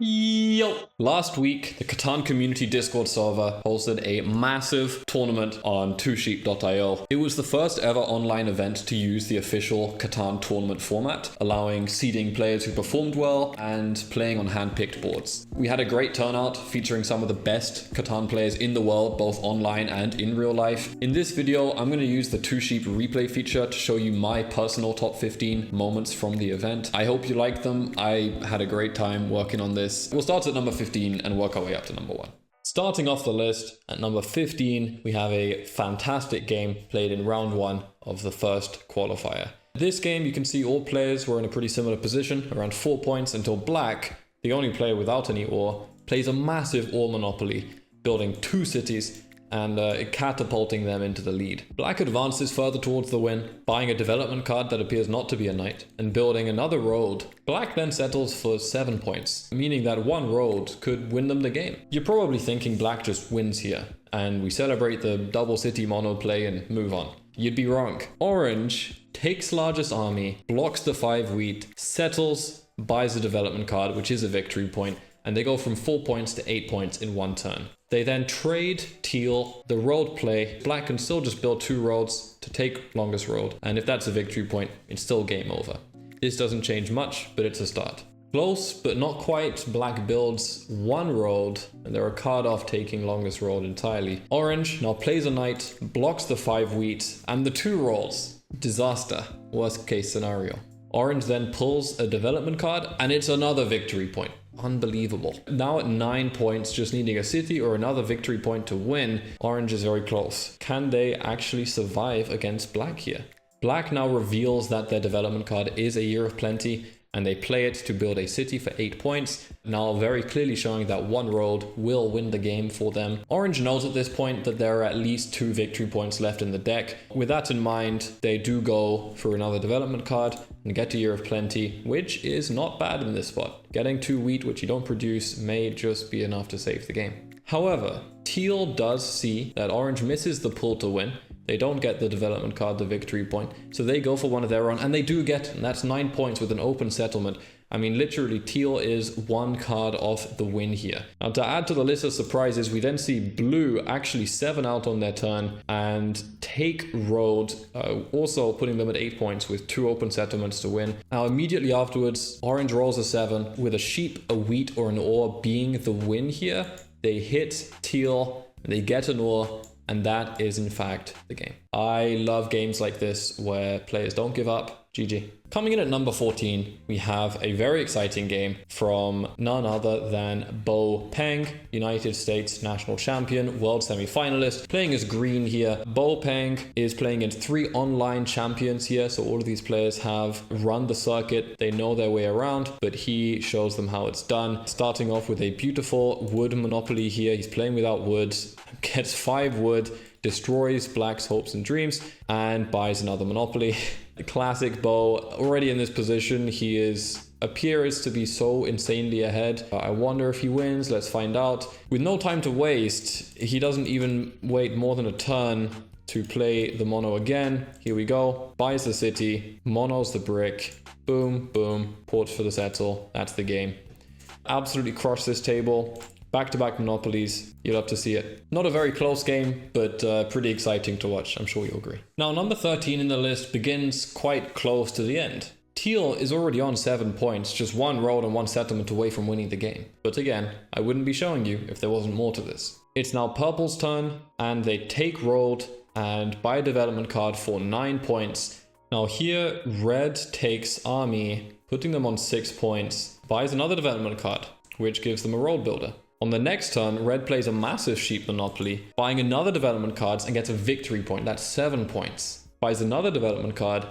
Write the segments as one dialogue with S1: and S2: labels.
S1: Yo! Last week, the Catan community Discord server hosted a massive tournament on twosheep.io. It was the first ever online event to use the official Catan tournament format, allowing seeding players who performed well and playing on hand-picked boards. We had a great turnout featuring some of the best Catan players in the world, both online and in real life. In this video, I'm going to use the Twosheep replay feature to show you my personal top 15 moments from the event. I hope you liked them. I had a great time working on this. We'll start at number 15 and work our way up to number 1. Starting off the list at number 15, we have a fantastic game played in round 1 of the first qualifier. This game, you can see all players were in a pretty similar position, around 4 points, until Black, the only player without any ore, plays a massive ore monopoly, building 2 cities and catapulting them into the lead. Black advances further towards the win, buying a development card that appears not to be a knight, and building another road. Black then settles for 7 points, meaning that one road could win them the game. You're probably thinking Black just wins here, and we celebrate the double city mono play and move on. You'd be wrong. Orange takes largest army, blocks the 5 wheat, settles, buys a development card, which is a victory point, and they go from 4 points to 8 points in one turn. They then trade Teal the road play. Black can still just build 2 roads to take longest road, and if that's a victory point, it's still game over. This doesn't change much, but it's a start. Close, but not quite. Black builds 1 road, and they're a card off taking longest road entirely. Orange now plays a knight, blocks the 5 wheat, and the 2 rolls. Disaster. Worst case scenario. Orange then pulls a development card, and it's another victory point. Unbelievable. Now at 9 points, just needing a city or another victory point to win, Orange is very close. Can they actually survive against Black here? Black now reveals that their development card is a Year of Plenty, and they play it to build a city for 8 points, now very clearly showing that one road will win the game for them. Orange knows at this point that there are at least 2 victory points left in the deck. With that in mind, they do go for another development card and get a Year of Plenty, which is not bad in this spot. Getting 2 wheat, which you don't produce, may just be enough to save the game. However, Teal does see that Orange misses the pull to win. They don't get the development card, the victory point, so they go for one of their own, and they do get it, and that's 9 points with an open settlement. I mean, literally, Teal is 1 card off the win here. Now, to add to the list of surprises, we then see Blue actually 7 out on their turn and take road, also putting them at 8 points with 2 open settlements to win. Now, immediately afterwards, Orange rolls a 7 with a sheep, a wheat, or an ore being the win here. They hit Teal, they get an ore, and that is in fact the game. I love games like this where players don't give up. GG. Coming in at number 14, we have a very exciting game from none other than Peng, United States national champion, world semi-finalist, playing as green here. Peng is playing against 3 online champions here, so all of these players have run the circuit, they know their way around, but he shows them how it's done. Starting off with a beautiful wood monopoly here. He's playing without wood, gets 5 wood, destroys Black's hopes and dreams, and buys another monopoly. The classic Bo, already in this position, he appears to be so insanely ahead. I wonder if he wins, let's find out. With no time to waste, he doesn't even wait more than a turn to play the mono again. Here we go, buys the city, monos the brick, boom, boom, ports for the settle, that's the game. Absolutely crushed this table. Back-to-back monopolies, you'll have to see it. Not a very close game, but pretty exciting to watch, I'm sure you'll agree. Now, number 13 in the list begins quite close to the end. Teal is already on 7 points, just 1 road and 1 settlement away from winning the game. But again, I wouldn't be showing you if there wasn't more to this. It's now Purple's turn, and they take road and buy a development card for 9 points. Now here, Red takes army, putting them on 6 points, buys another development card, which gives them a road builder. On the next turn, Red plays a massive sheep monopoly, buying another development card and gets a victory point, that's 7 points. Buys another development card,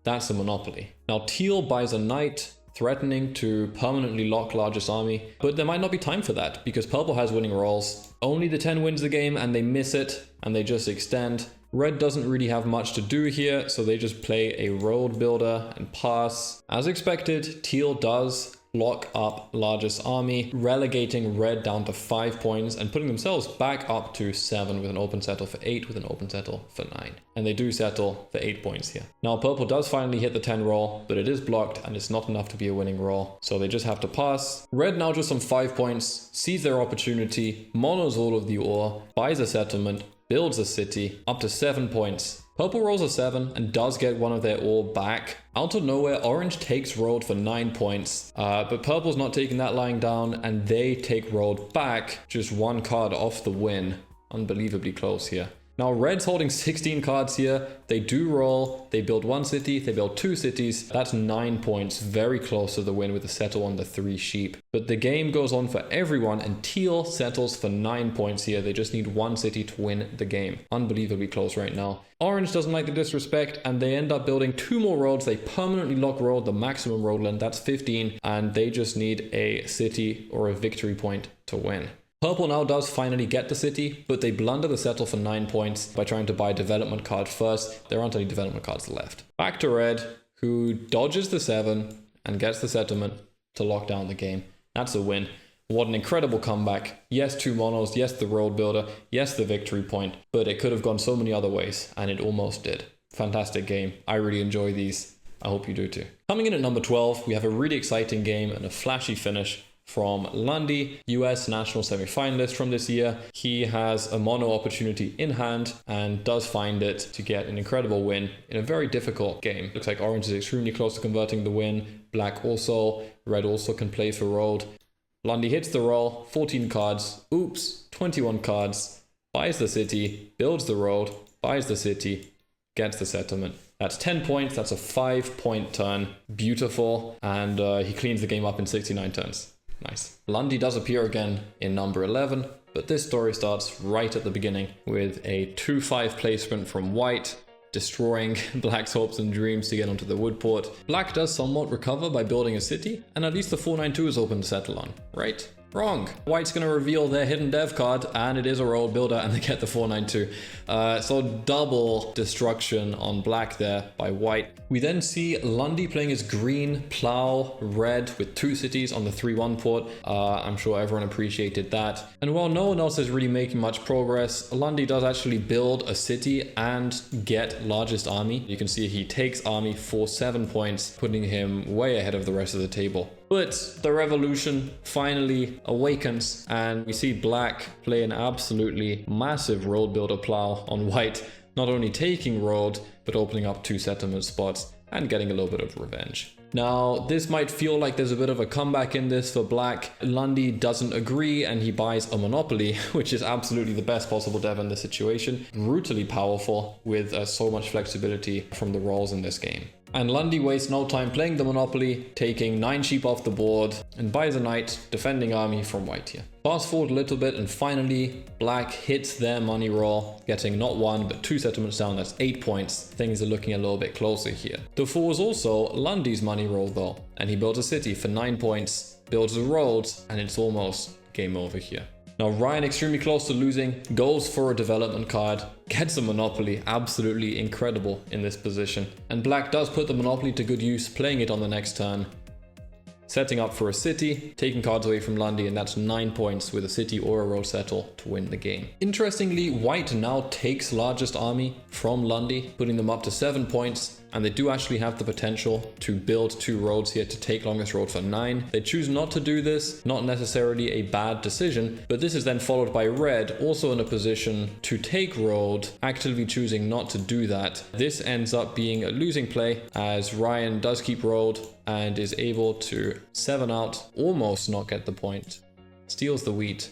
S1: that's a monopoly. Now Teal buys a knight, threatening to permanently lock largest army, but there might not be time for that because Purple has winning rolls. Only the 10 wins the game and they miss it and they just extend. Red doesn't really have much to do here, so they just play a road builder and pass. As expected, Teal does lock up largest army, relegating red down to 5 points and putting themselves back up to 7 with an open settle for 8 with an open settle for 9. And they do settle for 8 points here. Now purple does finally hit the 10 roll, but it is blocked and it's not enough to be a winning roll. So they just have to pass. Red now just on 5 points, sees their opportunity, monos all of the ore, buys a settlement, builds a city, up to 7 points. Purple rolls a 7 and does get one of their ore back. Out of nowhere, orange takes road for 9 points, but purple's not taking that lying down and they take road back, just 1 card off the win. Unbelievably close here. Now red's holding 16 cards here. They do roll, they build 1 city, they build 2 cities. That's 9 points, very close to the win with a settle on the 3 sheep. But the game goes on for everyone and teal settles for 9 points here. They just need 1 city to win the game. Unbelievably close right now. Orange doesn't like the disrespect and they end up building 2 more roads. They permanently lock road, the maximum road length, that's 15, and they just need a city or a victory point to win. Purple now does finally get the city, but they blunder the settle for 9 points by trying to buy development card first. There aren't any development cards left. Back to red, who dodges the 7 and gets the settlement to lock down the game. That's a win. What an incredible comeback. Yes, 2 monos, yes, the road builder, yes, the victory point, but it could have gone so many other ways, and it almost did. Fantastic game. I really enjoy these. I hope you do too. Coming in at number 12, we have a really exciting game and a flashy finish from Lundy, US national semi-finalist from this year. He has a mono opportunity in hand and does find it to get an incredible win in a very difficult game. Looks like orange is extremely close to converting the win. Black also. Red also can play for road. Lundy hits the roll, 14 cards. Oops, 21 cards. Buys the city, builds the road, buys the city, gets the settlement. That's 10 points. That's a 5-point turn. Beautiful. And he cleans the game up in 69 turns. Nice. Lundy does appear again in number 11, but this story starts right at the beginning with a 2-5 placement from white, destroying black's hopes and dreams to get onto the woodport. Black does somewhat recover by building a city, and at least the 492 is open to settle on, right? Wrong. White's going to reveal their hidden dev card, and it is a road builder, and they get the 492. So double destruction on black there by white. We then see Lundy playing his green, plow, red with 2 cities on the 3-1 port. I'm sure everyone appreciated that. And while no one else is really making much progress, Lundy does actually build a city and get largest army. You can see he takes army for 7 points, putting him way ahead of the rest of the table. But the revolution finally awakens and we see black play an absolutely massive road builder plow on white, not only taking road, but opening up 2 settlement spots and getting a little bit of revenge. Now, this might feel like there's a bit of a comeback in this for black. Lundy doesn't agree and he buys a monopoly, which is absolutely the best possible dev in this situation. Brutally powerful with so much flexibility from the rolls in this game. And Lundy wastes no time playing the monopoly, taking 9 sheep off the board, and buys a knight, defending army from white here. Fast forward a little bit and finally black hits their money roll, getting not 1 but 2 settlements down. That's 8 points. Things are looking a little bit closer here. The 4 is also Lundy's money roll though, and he builds a city for 9 points, builds a road, and it's almost game over here. Now Ryan, extremely close to losing, goes for a development card, gets a monopoly, absolutely incredible in this position. And black does put the monopoly to good use, playing it on the next turn, setting up for a city, taking cards away from Lundy, and that's 9 points with a city or a road settle to win the game. Interestingly, white now takes largest army from Lundy, putting them up to 7 points, and they do actually have the potential to build 2 roads here to take longest road for 9. They choose not to do this, not necessarily a bad decision, but this is then followed by red, also in a position to take road, actively choosing not to do that. This ends up being a losing play as Ryan does keep road and is able to 7 out, almost not get the point, steals the wheat,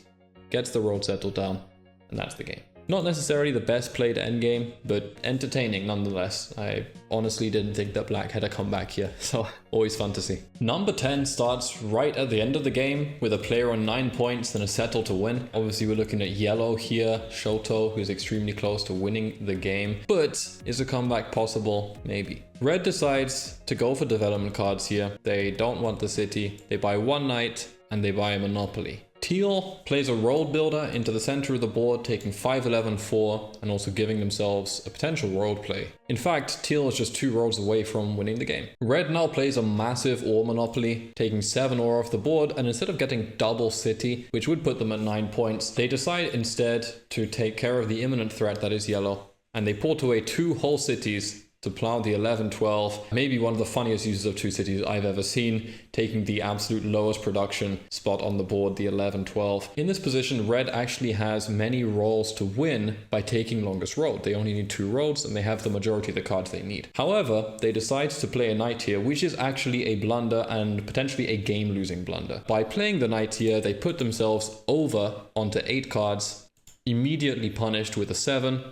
S1: gets the road settled down, and that's the game. Not necessarily the best played endgame, but entertaining nonetheless. I honestly didn't think that black had a comeback here, so always fun to see. Number 10 starts right at the end of the game with a player on 9 points and a settle to win. Obviously we're looking at yellow here, Shoto, who's extremely close to winning the game, but is a comeback possible? Maybe. Red decides to go for development cards here. They don't want the city. They buy 1 knight and they buy a monopoly. Teal plays a road builder into the center of the board, taking 5-11-4 and also giving themselves a potential road play. In fact, Teal is just 2 roads away from winning the game. Red now plays a massive ore monopoly, taking 7 ore off the board, and instead of getting double city, which would put them at 9 points, they decide instead to take care of the imminent threat that is yellow, and they port away 2 whole cities to plow the 11-12, maybe one of the funniest uses of 2 cities I've ever seen, taking the absolute lowest production spot on the board, the 11-12. In this position, red actually has many rolls to win by taking longest road. They only need 2 roads and they have the majority of the cards they need. However, they decide to play a knight here, which is actually a blunder and potentially a game-losing blunder. By playing the knight here, they put themselves over onto 8 cards, immediately punished with a 7,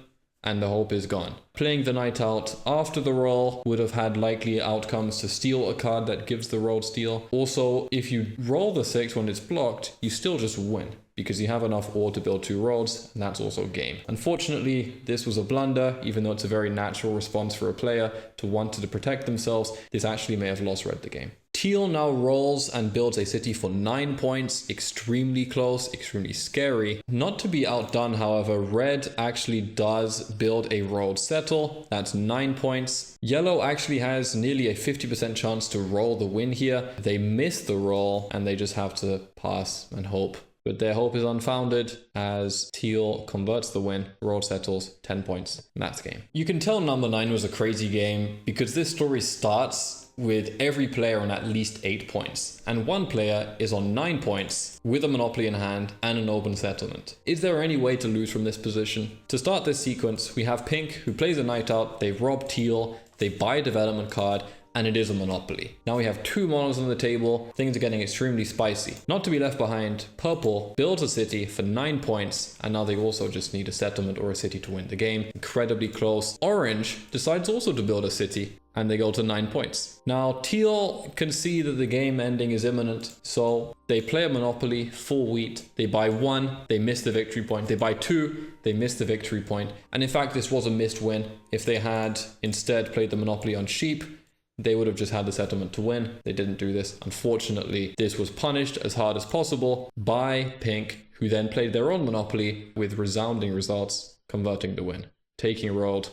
S1: and the hope is gone. Playing the knight out after the roll would have had likely outcomes to steal a card that gives the road steal. Also, if you roll the 6 when it's blocked, you still just win, because you have enough ore to build 2 roads, and that's also game. Unfortunately, this was a blunder. Even though it's a very natural response for a player to want to protect themselves, this actually may have lost red the game. Teal now rolls and builds a city for 9 points, extremely close, extremely scary. Not to be outdone, however, red actually does build a road settle, that's 9 points. Yellow actually has nearly a 50% chance to roll the win here. They miss the roll and they just have to pass and hope. But their hope is unfounded as Teal converts the win, road settles, 10 points, and that's the game. You can tell number 9 was a crazy game because this story starts with every player on at least 8 points, and one player is on 9 points with a monopoly in hand and an open settlement. Is there any way to lose from this position? To start this sequence, we have Pink, who plays a knight out, they rob Teal, they buy a development card, and it is a monopoly. Now we have 2 monos on the table, things are getting extremely spicy. Not to be left behind, Purple builds a city for 9 points, and now they also just need a settlement or a city to win the game. Incredibly close. Orange decides also to build a city, and they go to 9 points. Now Teal can see that the game ending is imminent, so they play a monopoly, full wheat. They buy 1, they miss the victory point. They buy 2, they miss the victory point. And in fact, this was a missed win. If they had instead played the monopoly on sheep, they would have just had the settlement to win. They didn't do this. Unfortunately, this was punished as hard as possible by Pink, who then played their own monopoly with resounding results, converting the win. Taking road,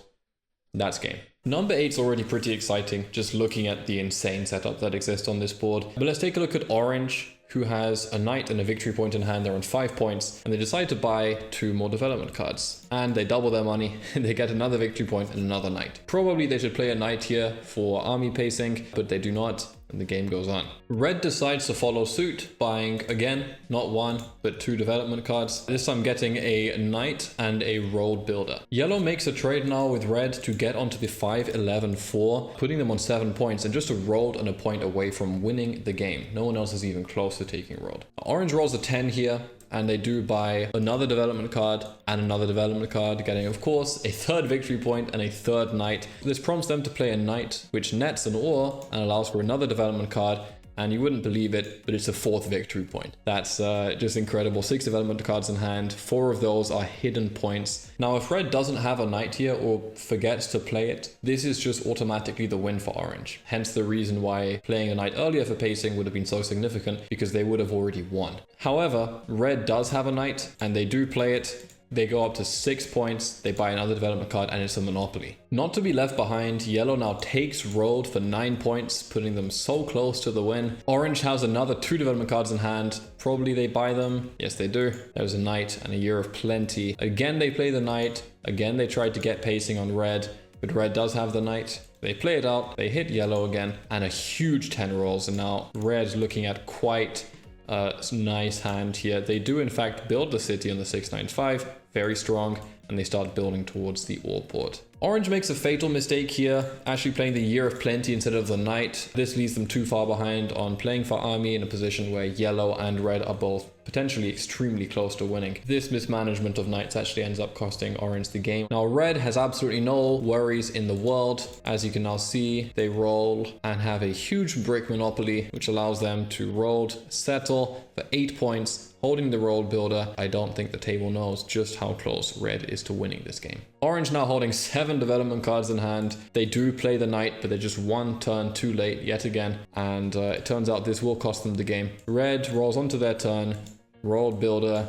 S1: that's game. Number 8's already pretty exciting, just looking at the insane setup that exists on this board. But let's take a look at Orange, who has a knight and a victory point in hand. They're on 5 points, and they decide to buy 2 more development cards. And they double their money, and they get another victory point and another knight. Probably they should play a knight here for army pacing, but they do not, and the game goes on. Red decides to follow suit, buying, again, not 1, but 2 development cards. This time getting a knight and a road builder. Yellow makes a trade now with red to get onto the 5-11-4, putting them on 7 points and just a road and a point away from winning the game. No one else is even close to taking road. Orange rolls a 10 here, and they do buy another development card and another development card, getting, of course, a 3rd victory point and a 3rd knight. This prompts them to play a knight, which nets an ore and allows for another development card. And you wouldn't believe it, but it's a 4th victory point. That's just incredible. 6 development cards in hand. 4 of those are hidden points. Now, if red doesn't have a knight here or forgets to play it, this is just automatically the win for orange. Hence the reason why playing a knight earlier for pacing would have been so significant, because they would have already won. However, red does have a knight, and they do play it. They go up to 6 points, they buy another development card, and it's a monopoly. Not to be left behind, yellow now takes road for 9 points, putting them so close to the win. Orange has another 2 development cards in hand. Probably they buy them. Yes, they do. There's a knight and a year of plenty. Again, they play the knight. Again, they tried to get pacing on red, but red does have the knight. They play it out, they hit yellow again, and a huge 10 rolls, and now red's looking at quite a nice hand here. They do in fact build the city on the 6-9-5, very strong, and they start building towards the ore port. Orange makes a fatal mistake here, actually playing the year of plenty instead of the knight. This leaves them too far behind on playing for army in a position where yellow and red are both potentially extremely close to winning. This mismanagement of knights actually ends up costing orange the game. Now red has absolutely no worries in the world. As you can now see, they roll and have a huge brick monopoly, which allows them to roll, settle for 8 points, holding the road builder. I don't think the table knows just how close red is to winning this game. Orange now holding 7 development cards in hand. They do play the knight, but they're just 1 turn too late yet again, and it turns out this will cost them the game. Red rolls onto their turn, World builder,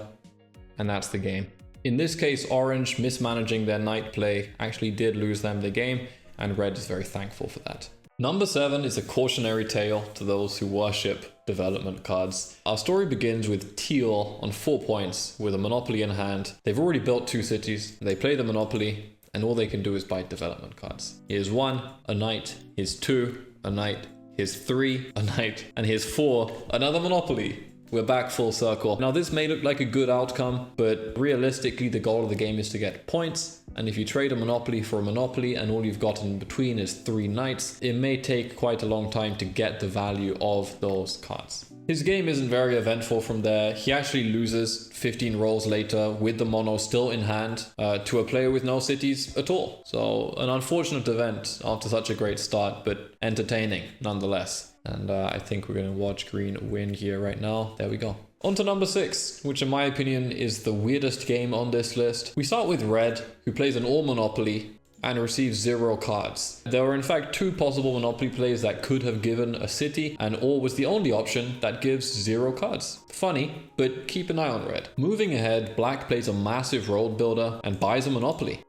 S1: and that's the game. In this case, Orange mismanaging their knight play actually did lose them the game, and Red is very thankful for that. Number 7 is a cautionary tale to those who worship development cards. Our story begins with Teal on 4 points with a Monopoly in hand. They've already built 2 cities, they play the Monopoly, and all they can do is buy development cards. Here's 1, a knight. Here's 2, a knight. Here's 3, a knight. And here's 4, another Monopoly. We're back full circle. Now this may look like a good outcome, but realistically the goal of the game is to get points. And if you trade a Monopoly for a Monopoly and all you've got in between is 3 knights, it may take quite a long time to get the value of those cards. His game isn't very eventful from there. He actually loses 15 rolls later with the mono still in hand to a player with no cities at all. So an unfortunate event after such a great start, but entertaining nonetheless. And I think we're going to watch Green win here right now. There we go. On to number 6, which in my opinion is the weirdest game on this list. We start with Red, who plays an all Monopoly and receives 0 cards. There were in fact 2 possible Monopoly plays that could have given a city, and all was the only option that gives 0 cards. Funny, but keep an eye on Red. Moving ahead, Black plays a massive road builder and buys a Monopoly.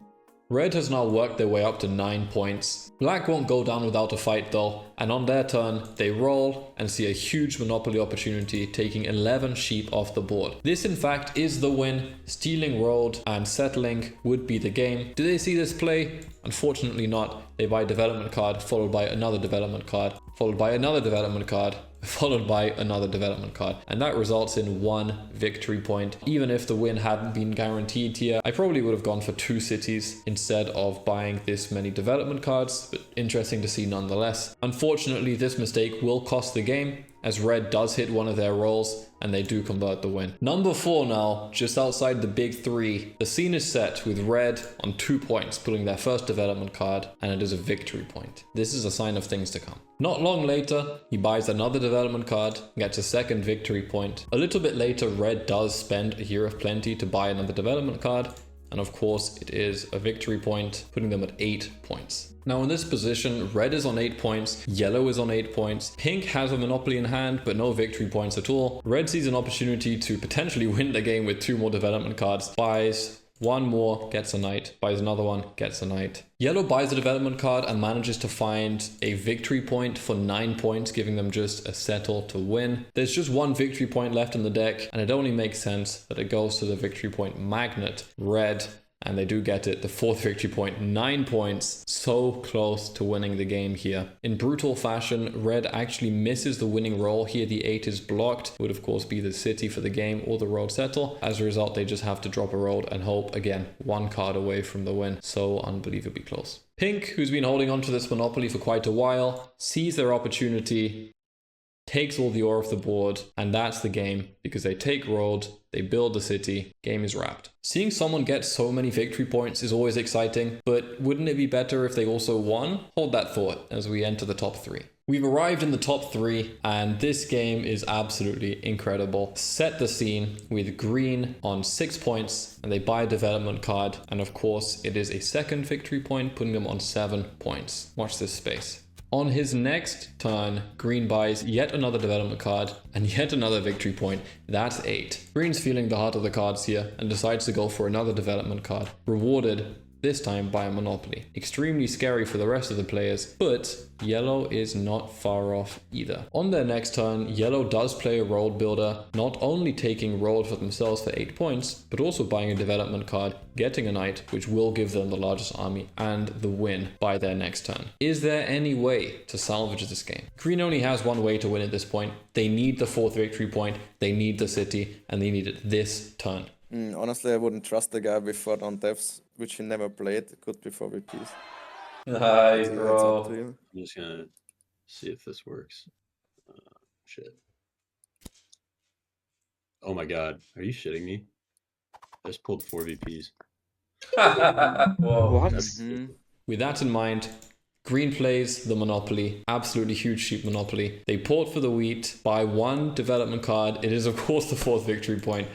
S1: Red has now worked their way up to 9 points. Black won't go down without a fight though, and on their turn, they roll and see a huge Monopoly opportunity, taking 11 sheep off the board. This in fact is the win. Stealing road and settling would be the game. Do they see this play? Unfortunately not. They buy a development card, followed by another development card, followed by another development card, followed by another development card, and that results in 1 victory point. Even if the win hadn't been guaranteed here, I probably would have gone for 2 cities instead of buying this many development cards, but interesting to see nonetheless. Unfortunately, this mistake will cost the game, as Red does hit one of their rolls and they do convert the win. Number 4 now, just outside the big 3. The scene is set with Red on 2 points, pulling their first development card, and it is a victory point. This is a sign of things to come. Not long later, he buys another development card, gets a second victory point. A little bit later, Red does spend a Year of Plenty to buy another development card, and of course it is a victory point, putting them at 8 points. Now in this position, Red is on 8 points, Yellow is on 8 points, Pink has a Monopoly in hand but no victory points at all. Red sees an opportunity to potentially win the game with 2 more development cards, buys 1 more, gets a knight, buys another one, gets a knight. Yellow buys a development card and manages to find a victory point for 9 points, giving them just a settle to win. There's just 1 victory point left in the deck, and it only makes sense that it goes to the victory point magnet, Red, and they do get it, the 4th victory point, 9 points, so close to winning the game here. In brutal fashion, Red actually misses the winning roll here. The 8 is blocked, would of course be the city for the game or the road settle. As a result, they just have to drop a road and hope, again, 1 card away from the win. So unbelievably close. Pink, who's been holding on to this Monopoly for quite a while, sees their opportunity, takes all the ore off the board, and that's the game, because they take road, they build the city, game is wrapped. Seeing someone get so many victory points is always exciting, but wouldn't it be better if they also won? Hold that thought as we enter the top 3. We've arrived in the top 3, and this game is absolutely incredible. Set the scene with Green on 6 points, and they buy a development card, and of course it is a second victory point, putting them on 7 points. Watch this space. On his next turn, Green buys yet another development card and yet another victory point. That's 8. Green's feeling the heart of the cards here and decides to go for another development card, rewarded this time by a Monopoly. Extremely scary for the rest of the players, but Yellow is not far off either. On their next turn, Yellow does play a road builder, not only taking road for themselves for 8 points, but also buying a development card, getting a knight, which will give them the largest army and the win by their next turn. Is there any way to salvage this game? Green only has 1 way to win at this point. They need the 4th victory point, they need the city, and they need it this turn.
S2: Honestly, I wouldn't trust the guy with 4 down deaths, which he never played. It could be 4 VPs.
S3: Hi,
S2: So
S3: bro.
S2: it's up to you.
S3: I'm just gonna see if this works. Shit. Oh my god, are you shitting me? I just pulled 4 VPs.
S4: Whoa.
S2: What?
S3: That's
S1: With that in mind, Green plays the Monopoly, absolutely huge sheep Monopoly. They port for the wheat, buy 1 development card. It is of course the 4th victory point.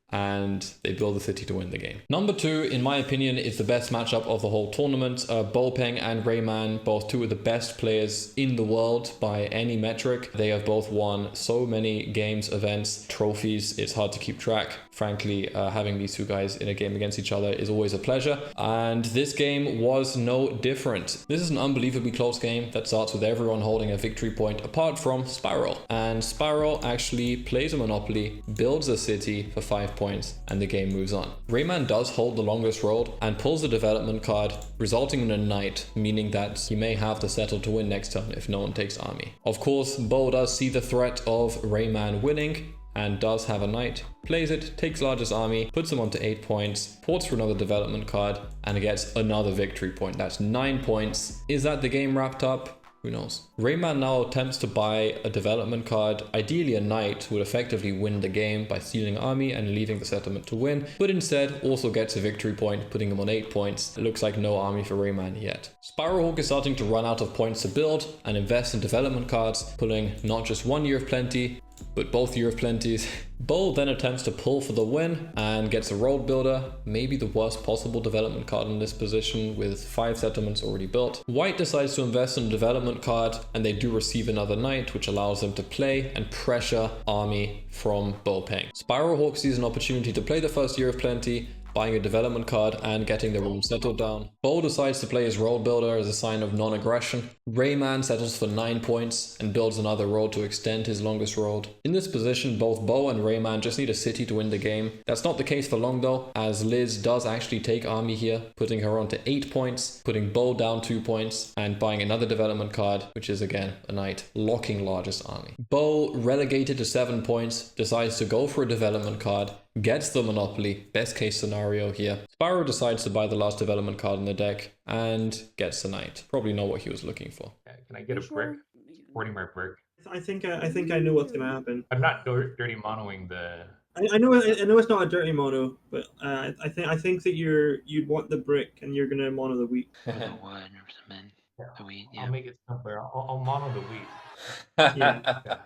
S1: and they build the city to win the game. Number 2, in my opinion, is the best matchup of the whole tournament. Peng and Rayman, both two of the best players in the world by any metric. They have both won so many games, events, trophies, it's hard to keep track. Frankly, having these two guys in a game against each other is always a pleasure, and this game was no different. This is an unbelievably close game that starts with everyone holding a victory point apart from Spiral, and Spiral actually plays a Monopoly, builds a city for 5 points, and the game moves on. Rayman does hold the longest road and pulls the development card, resulting in a knight, meaning that he may have to settle to win next turn if no one takes army. Of course, Bo does see the threat of Rayman winning and does have a knight, plays it, takes largest army, puts him onto 8 points, ports for another development card, and gets another victory point. That's 9 points. Is that the game wrapped up? Who knows? Rayman now attempts to buy a development card. Ideally, a knight would effectively win the game by stealing army and leaving the settlement to win, but instead also gets a victory point, putting him on 8 points. It looks like no army for Rayman yet. Sparrowhawk is starting to run out of points to build and invest in development cards, pulling not just 1 Year of Plenty, but both Year of Plenties. Bo then attempts to pull for the win and gets a road builder, maybe the worst possible development card in this position with 5 settlements already built. White decides to invest in a development card and they do receive another knight, which allows them to play and pressure army from Peng. Spiralhawk sees an opportunity to play the first Year of Plenty, buying a development card and getting the room settled down. Bo decides to play his road builder as a sign of non-aggression. Rayman settles for 9 points and builds another road to extend his longest road. In this position, both Bo and Rayman just need a city to win the game. That's not the case for long though, as Liz does actually take army here, putting her onto 8 points, putting Bo down 2 points, and buying another development card, which is again a knight, locking largest army. Bo, relegated to 7 points, decides to go for a development card, gets the Monopoly, best case scenario here. Spyro decides to buy the last development card in the deck and gets the knight. Probably not what he was looking for.
S4: Can I get a brick? Supporting my brick.
S5: I think I know what's gonna happen.
S4: I'm not dirty monoing the.
S5: I know it's not a dirty mono, but I think that you'd want the brick and you're gonna mono the wheat.
S6: The one or something. The wheat, yeah.
S4: I'll make it simpler. I'll mono the wheat.
S5: Yeah.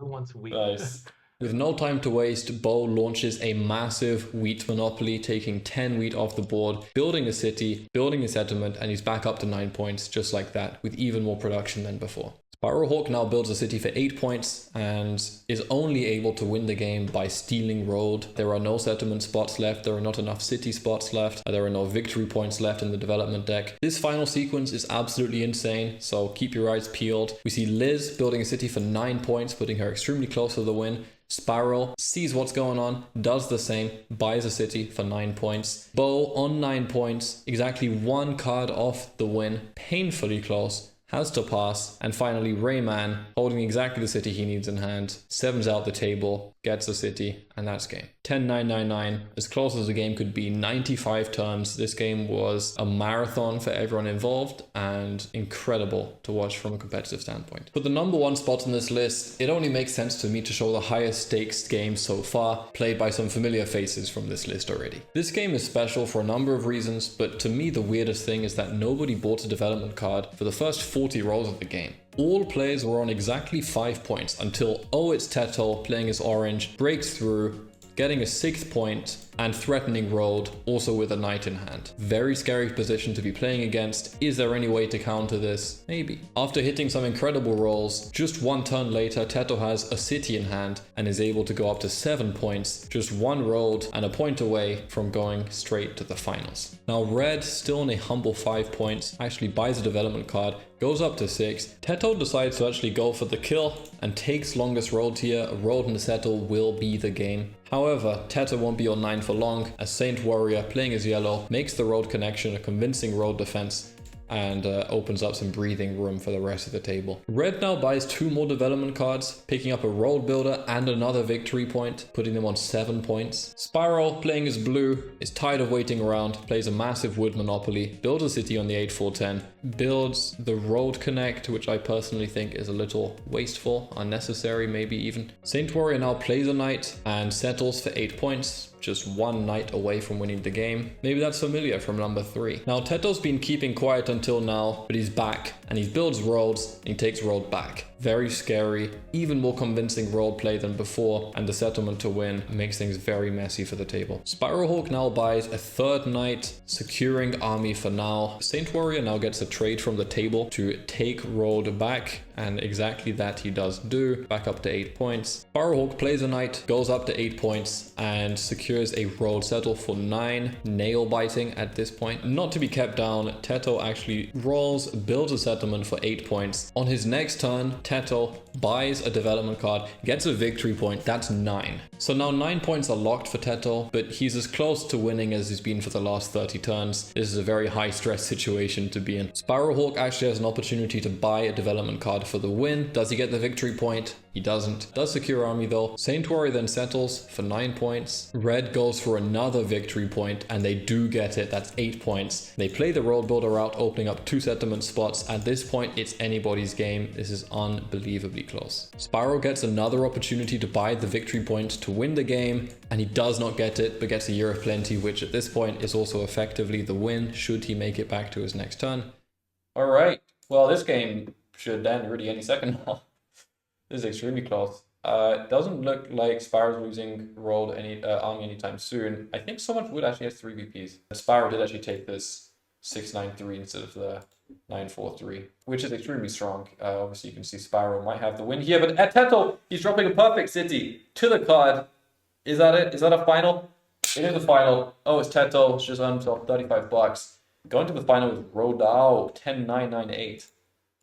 S4: Who wants wheat?
S1: Nice. With no time to waste, Bo launches a massive wheat monopoly, taking 10 wheat off the board, building a city, building a settlement, and he's back up to 9 points just like that, with even more production than before. Spiralhawk now builds a city for 8 points and is only able to win the game by stealing road. There are no settlement spots left, there are not enough city spots left, there are no victory points left in the development deck. This final sequence is absolutely insane, so keep your eyes peeled. We see Liz building a city for 9 points, putting her extremely close to the win. Spiral sees what's going on, does the same, buys a city for 9 points. Bo on 9 points, exactly 1 card off the win, painfully close, has to pass, and finally Rayman, holding exactly the city he needs in hand, 7s out the table, gets the city, and that's game. 10-9-9-9, as close as the game could be, 95 turns. This game was a marathon for everyone involved, and incredible to watch from a competitive standpoint. For the number 1 spot on this list, it only makes sense to me to show the highest stakes game so far, played by some familiar faces from this list already. This game is special for a number of reasons, but to me the weirdest thing is that nobody bought a development card for the first 40 rolls of the game. All players were on exactly 5 points until It's Teto playing as orange breaks through, getting a 6th point and threatening road, also with a knight in hand. Very scary position to be playing against. Is there any way to counter this? Maybe. After hitting some incredible rolls, just 1 turn later, Teto has a city in hand and is able to go up to 7 points, just 1 road and a point away from going straight to the finals. Now Red, still on a humble 5 points, actually buys a development card, goes up to 6. Teto decides to actually go for the kill and takes longest road here. A road and a settle will be the game. However, Teto won't be on 9 for long, as Saint Warrior, playing as yellow, makes the road connection a convincing road defense and opens up some breathing room for the rest of the table. Red now buys 2 more development cards, picking up a road builder and another victory point, putting them on 7 points. Spiral, playing as blue, is tired of waiting around, plays a massive wood monopoly, builds a city on the 8-4-10, builds the road connect, which I personally think is a little wasteful, unnecessary maybe even. Saint Warrior now plays a knight and settles for 8 points, just 1 knight away from winning the game. Maybe that's familiar from number 3. Now Teto's been keeping quiet until until now, but he's back and he builds roads and he takes road back. Very scary, even more convincing road play than before, and the settlement to win makes things very messy for the table. Spiralhawk now buys a third knight, securing army for now. Saint Warrior now gets a trade from the table to take road back, and exactly that he does do, back up to 8 points. Sparrowhawk plays a knight, goes up to 8 points, and secures a road settle for 9, nail biting at this point. Not to be kept down, Teto actually rolls, builds a settlement for 8 points. On his next turn, Teto buys a development card, gets a victory point, that's 9. So now 9 points are locked for Teto, but he's as close to winning as he's been for the last 30 turns. This is a very high stress situation to be in. Sparrowhawk actually has an opportunity to buy a development card for the win. Does he get the victory point? He doesn't. Does secure army though. Saint Warrior then settles for 9 points. Red goes for another victory point, and they do get it. That's 8 points. They play the road builder route, opening up 2 settlement spots. At this point, it's anybody's game. This is unbelievably close. Spyro gets another opportunity to buy the victory point to win the game, and he does not get it, but gets a Year of Plenty, which at this point is also effectively the win, should he make it back to his next turn. All right. Well, this game should end really any second now. This is extremely close. It doesn't look like Spyro's losing road army anytime soon. I think someone would actually have 3 VPs. Spyro did actually take this 6-9-3 instead of the 9-4-3, which is extremely strong. Obviously, you can see Spyro might have the win here, but Teto, he's dropping a perfect city to the card. Is that it? Is that a final? It is a final. Oh, it's Teto. It's just earned himself 35 bucks. Going to the final with Rodao, 10-9-9-8.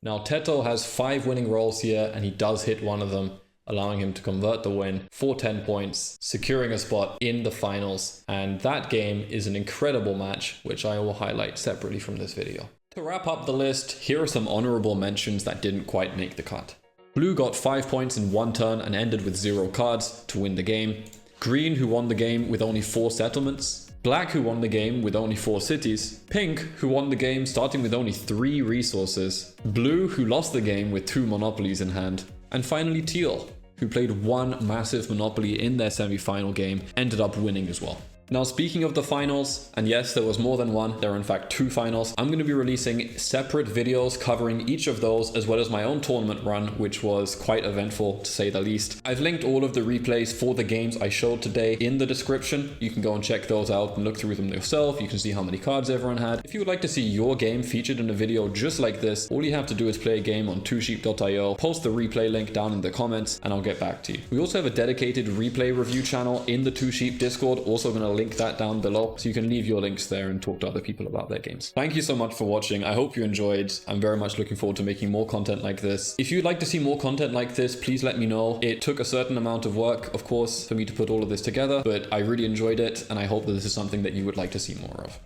S1: Now, Teto has 5 winning rolls here, and he does hit one of them, allowing him to convert the win for 10 points, securing a spot in the finals. And that game is an incredible match, which I will highlight separately from this video. To wrap up the list, here are some honorable mentions that didn't quite make the cut. Blue got 5 points in 1 turn and ended with 0 cards to win the game. Green, who won the game with only 4 settlements. Black, who won the game with only 4 cities. Pink, who won the game starting with only 3 resources. Blue, who lost the game with 2 monopolies in hand. And finally Teal, who played 1 massive monopoly in their semi-final game, ended up winning as well. Now, speaking of the finals, and yes, there was more than one, there are in fact 2 finals, I'm going to be releasing separate videos covering each of those, as well as my own tournament run, which was quite eventful to say the least. I've linked all of the replays for the games I showed today in the description. You can go and check those out and look through them yourself. You can see how many cards everyone had. If you would like to see your game featured in a video just like this, all you have to do is play a game on twosheep.io, post the replay link down in the comments, and I'll get back to you. We also have a dedicated replay review channel in the Two Sheep Discord, also going to link that down below, so you can leave your links there and talk to other people about their games. Thank you so much for watching. I hope you enjoyed. I'm very much looking forward to making more content like this. If you'd like to see more content like this, please let me know. It took a certain amount of work, of course, for me to put all of this together, but I really enjoyed it, and I hope that this is something that you would like to see more of.